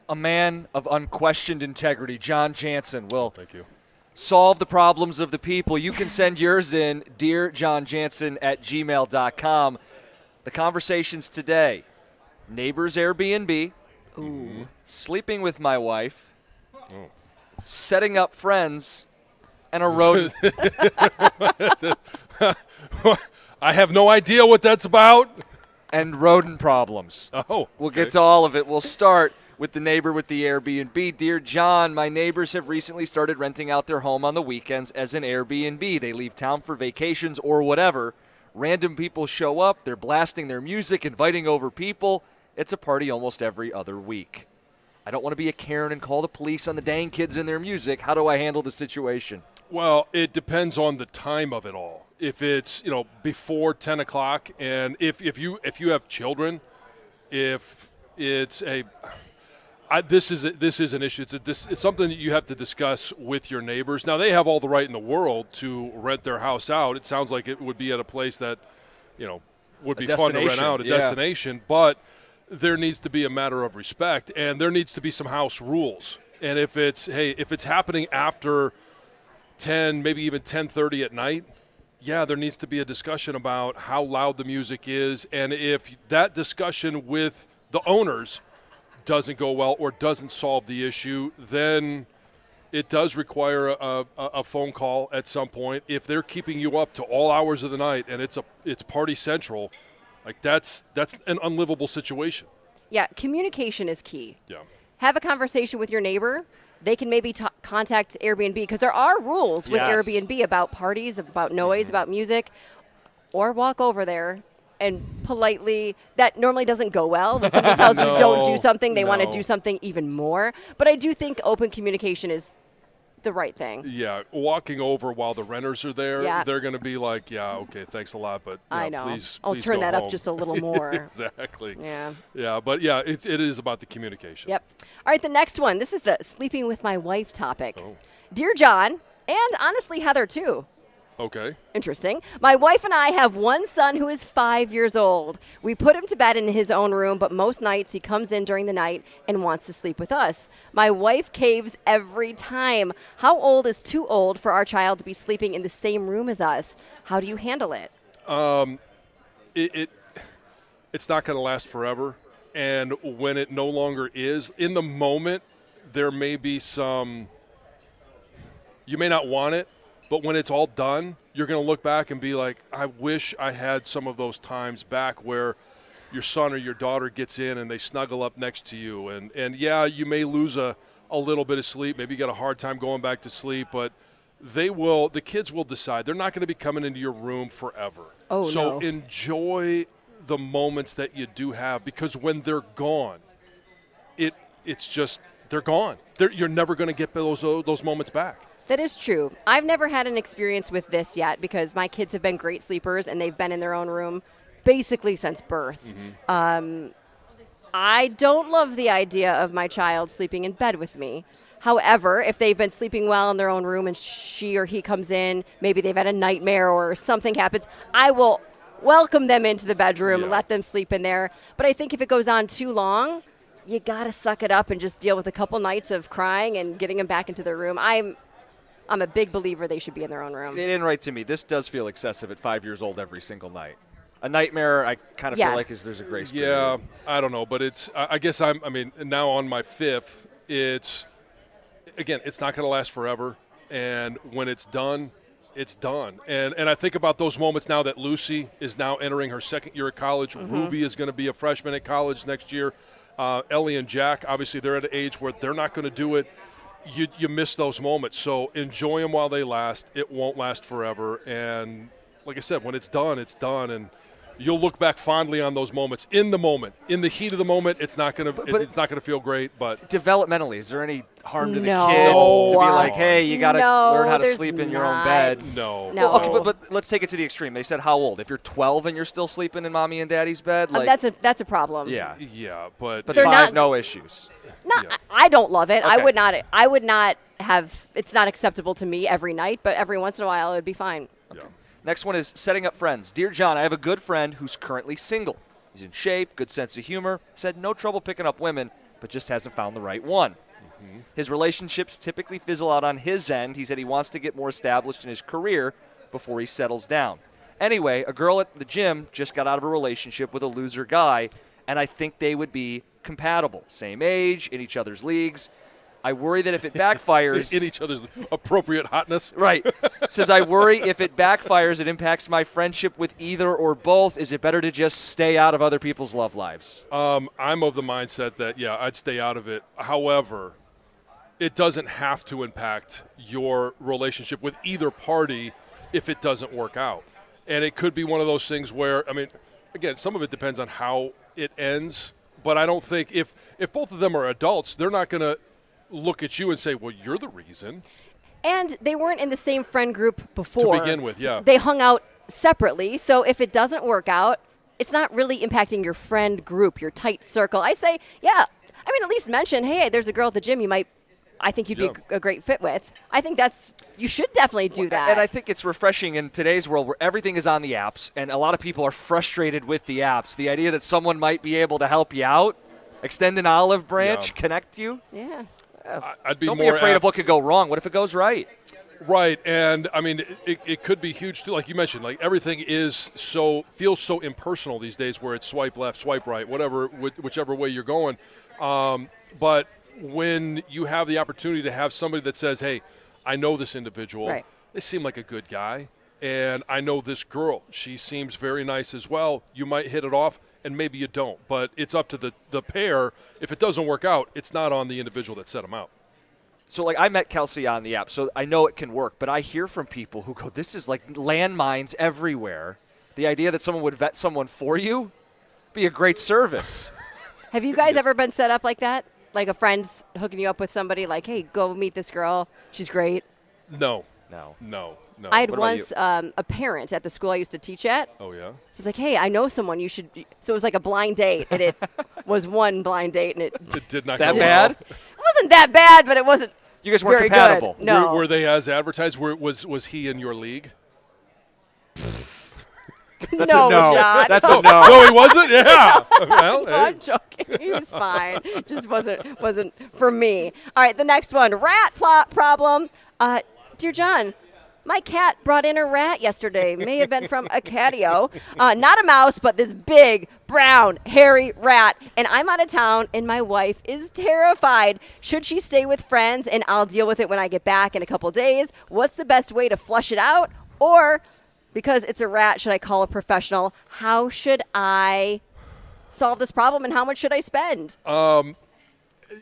A man of unquestioned integrity, Jon Jansen, will Thank you. solve the problems of the people. You can send yours in, dearjonjansen@gmail.com. The conversations today: neighbors Airbnb, sleeping with my wife, setting up friends, and a rodent. I have no idea what that's about. And rodent problems. Oh, We'll okay. get to all of it. We'll start with the neighbor with the Airbnb. Dear John, my neighbors have recently started renting out their home on the weekends as an Airbnb. They leave town for vacations or whatever. Random people show up. They're blasting their music, inviting over people. It's a party almost every other week. I don't want to be a Karen and call the police on the dang kids and their music. How do I handle the situation? Well, it depends on the time of it all. If it's before 10 o'clock, and if you have children, if it's this is an issue. It's something that you have to discuss with your neighbors. Now they have all the right in the world to rent their house out. It sounds like it would be at a place that would be fun to rent out, a destination, but there needs to be a matter of respect, and there needs to be some house rules. And if it's happening after 10, maybe even 10:30 at night, there needs to be a discussion about how loud the music is, and if that discussion with the owners doesn't go well or doesn't solve the issue, then it does require a phone call at some point. If they're keeping you up to all hours of the night and it's party central, like that's an unlivable situation. Yeah, communication is key. Yeah. Have a conversation with your neighbor. They can maybe contact Airbnb, because there are rules with Airbnb about parties, about noise, about music, or walk over there and politely. That normally doesn't go well. When someone tells you don't do something, they want to do something even more. But I do think open communication is the right thing. Yeah, walking over while the renters are there, Yeah. they're going to be like, okay, thanks a lot, but I know. please I'll turn go that home. up just a little more. Exactly. Yeah. Yeah, but it is about the communication. Yep. All right, the next one. This is the sleeping with my wife topic. Oh. Dear John, and honestly Heather too. Okay. Interesting. My wife and I have one son who is 5 years old. We put him to bed in his own room, but most nights he comes in during the night and wants to sleep with us. My wife caves every time. How old is too old for our child to be sleeping in the same room as us? How do you handle it? It's not going to last forever, and when it no longer is, in the moment, there may be some. You may not want it. But when it's all done, you're going to look back and be like, I wish I had some of those times back where your son or your daughter gets in and they snuggle up next to you. And you may lose a little bit of sleep. Maybe you got a hard time going back to sleep. But the kids will decide. They're not going to be coming into your room forever. So enjoy the moments that you do have, because when they're gone, it's just they're gone. You're never going to get those moments back. That is true. I've never had an experience with this yet, because my kids have been great sleepers and they've been in their own room basically since birth. Mm-hmm. I don't love the idea of my child sleeping in bed with me. However, if they've been sleeping well in their own room and she or he comes in, maybe they've had a nightmare or something happens, I will welcome them into the bedroom and let them sleep in there. But I think if it goes on too long, you got to suck it up and just deal with a couple nights of crying and getting them back into their room. I'm a big believer they should be in their own room. They didn't write to me. This does feel excessive at 5 years old every single night. A nightmare, I kind of feel like there's a grace period. Yeah, I don't know, but I guess now on my fifth. It's not going to last forever, and when it's done, it's done. And I think about those moments now that Lucy is now entering her second year at college. Mm-hmm. Ruby is going to be a freshman at college next year. Ellie and Jack, obviously, they're at an age where they're not going to do it. You miss those moments, so enjoy them while they last. It won't last forever, and like I said, when it's done, and you'll look back fondly on those moments. In the moment, in the heat of the moment, it's not gonna feel great. But developmentally, is there any harm to the No. kid to be like, hey, you got to learn how to there's sleep in your own not. bed? No. No. Well, okay, but let's take it to the extreme. They said how old? If you're 12 and you're still sleeping in mommy and daddy's bed, like That's a problem. yeah, but but They're 5, not- no issues. I don't love it. Okay. I would not have. It's not acceptable to me every night, but every once in a while it would be fine. Yeah. Next one is setting up friends. Dear John, I have a good friend who's currently single. He's in shape, good sense of humor, said no trouble picking up women, but just hasn't found the right one. His relationships typically fizzle out on his end. He said he wants to get more established in his career before he settles down. Anyway, a girl at the gym just got out of a relationship with a loser guy, and I think they would be compatible. Same age, in each other's leagues. I worry that if it backfires... in each other's appropriate hotness. Right. Says, I worry if it backfires, it impacts my friendship with either or both. Is it better to just stay out of other people's love lives? I'm of the mindset that, yeah, I'd stay out of it. However, it doesn't have to impact your relationship with either party if it doesn't work out. And it could be one of those things where, I mean, again, some of it depends on how it ends. But I don't think if both of them are adults, they're not going to look at you and say, well, you're the reason. And they weren't in the same friend group before. To begin with, yeah. They hung out separately. So if it doesn't work out, it's not really impacting your friend group, your tight circle. I say, yeah, I mean, at least mention, hey, there's a girl at the gym I think you'd be a great fit with. I think you should definitely do that. And I think it's refreshing in today's world where everything is on the apps, and a lot of people are frustrated with the apps. The idea that someone might be able to help you out, extend an olive branch, connect you. Yeah. I'd be Don't more be afraid of what could go wrong. What if it goes right? Right, and I mean, it could be huge too. Like you mentioned, like everything feels so impersonal these days, where it's swipe left, swipe right, whichever way you're going. But when you have the opportunity to have somebody that says, hey, I know this individual, right. They seem like a good guy, and I know this girl, she seems very nice as well. You might hit it off, and maybe you don't, but it's up to the pair. If it doesn't work out, it's not on the individual that set them out. So, like, I met Kelsey on the app, so I know it can work, but I hear from people who go, this is like landmines everywhere. The idea that someone would vet someone for you be a great service. Have you guys ever been set up like that? Like a friend's hooking you up with somebody, like, hey, go meet this girl. She's great. No. I had once a parent at the school I used to teach at. Oh, yeah? He's like, hey, I know someone. You should. So it was like a blind date, and it was one blind date, and it did not that go bad. Well. It wasn't that bad, but it wasn't. You guys weren't very compatible. Good. No. Were they as advertised? Was he in your league? That's no, a no. John. That's a no. No, he wasn't? Yeah. Well, No, I'm joking. He was fine. Just wasn't for me. All right, the next one. Rat problem. Dear John, my cat brought in a rat yesterday. May have been from a catio. Not a mouse, but this big, brown, hairy rat. And I'm out of town, and my wife is terrified. Should she stay with friends, and I'll deal with it when I get back in a couple days? What's the best way to flush it out? Or, because it's a rat, should I call a professional? How should I solve this problem, and how much should I spend?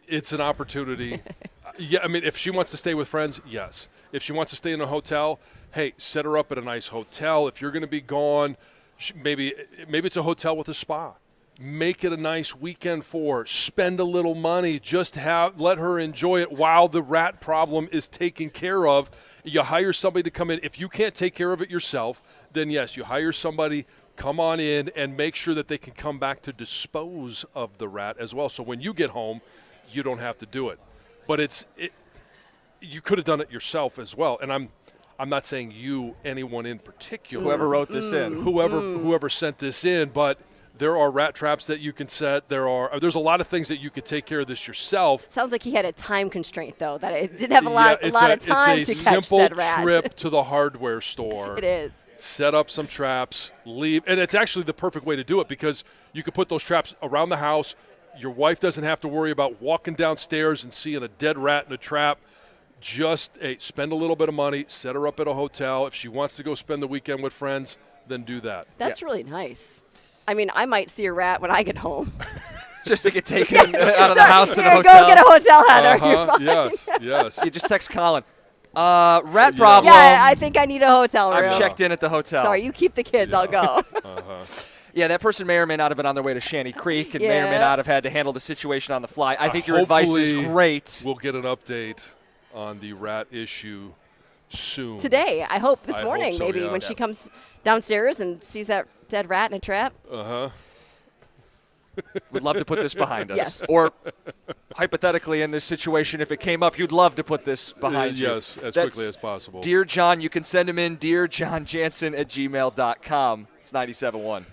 It's an opportunity. Yeah, I mean, if she wants to stay with friends, yes. If she wants to stay in a hotel, hey, set her up at a nice hotel. If you're going to be gone, maybe it's a hotel with a spa. Make it a nice weekend for her. Spend a little money. Just let her enjoy it while the rat problem is taken care of. You hire somebody to come in. If you can't take care of it yourself, then yes, you hire somebody, come on in, and make sure that they can come back to dispose of the rat as well. So when you get home, you don't have to do it. But you could have done it yourself as well. And I'm not saying anyone in particular. Whoever wrote this in. Whoever sent this in, but there are rat traps that you can set. There's a lot of things that you could take care of this yourself. Sounds like he had a time constraint, though, that it didn't have a lot of time to catch said rat. It's a simple trip to the hardware store. It is. Set up some traps, leave. And it's actually the perfect way to do it because you can put those traps around the house. Your wife doesn't have to worry about walking downstairs and seeing a dead rat in a trap. Just spend a little bit of money, set her up at a hotel. If she wants to go spend the weekend with friends, then do that. That's really nice. I mean, I might see a rat when I get home. Just to get taken out of the house to the hotel. Go get a hotel, Heather. You're fine. Yes. You just text Colin. Rat problem. Yeah, I think I need a hotel room. I've checked in at the hotel. Sorry, you keep the kids. I'll go. Yeah, that person may or may not have been on their way to Shanty Creek and may or may not have had to handle the situation on the fly. I think your advice is great. We'll get an update on the rat issue soon. Today, I hope. This morning, hope so, maybe, yeah. when she comes downstairs and sees that dead rat in a trap. Would love to put this behind us. Yes. Or, hypothetically, in this situation, if it came up, you'd love to put this behind you. Yes, as quickly as possible. Dear John, you can send him in, dearjonjansen@gmail.com. It's 97.1.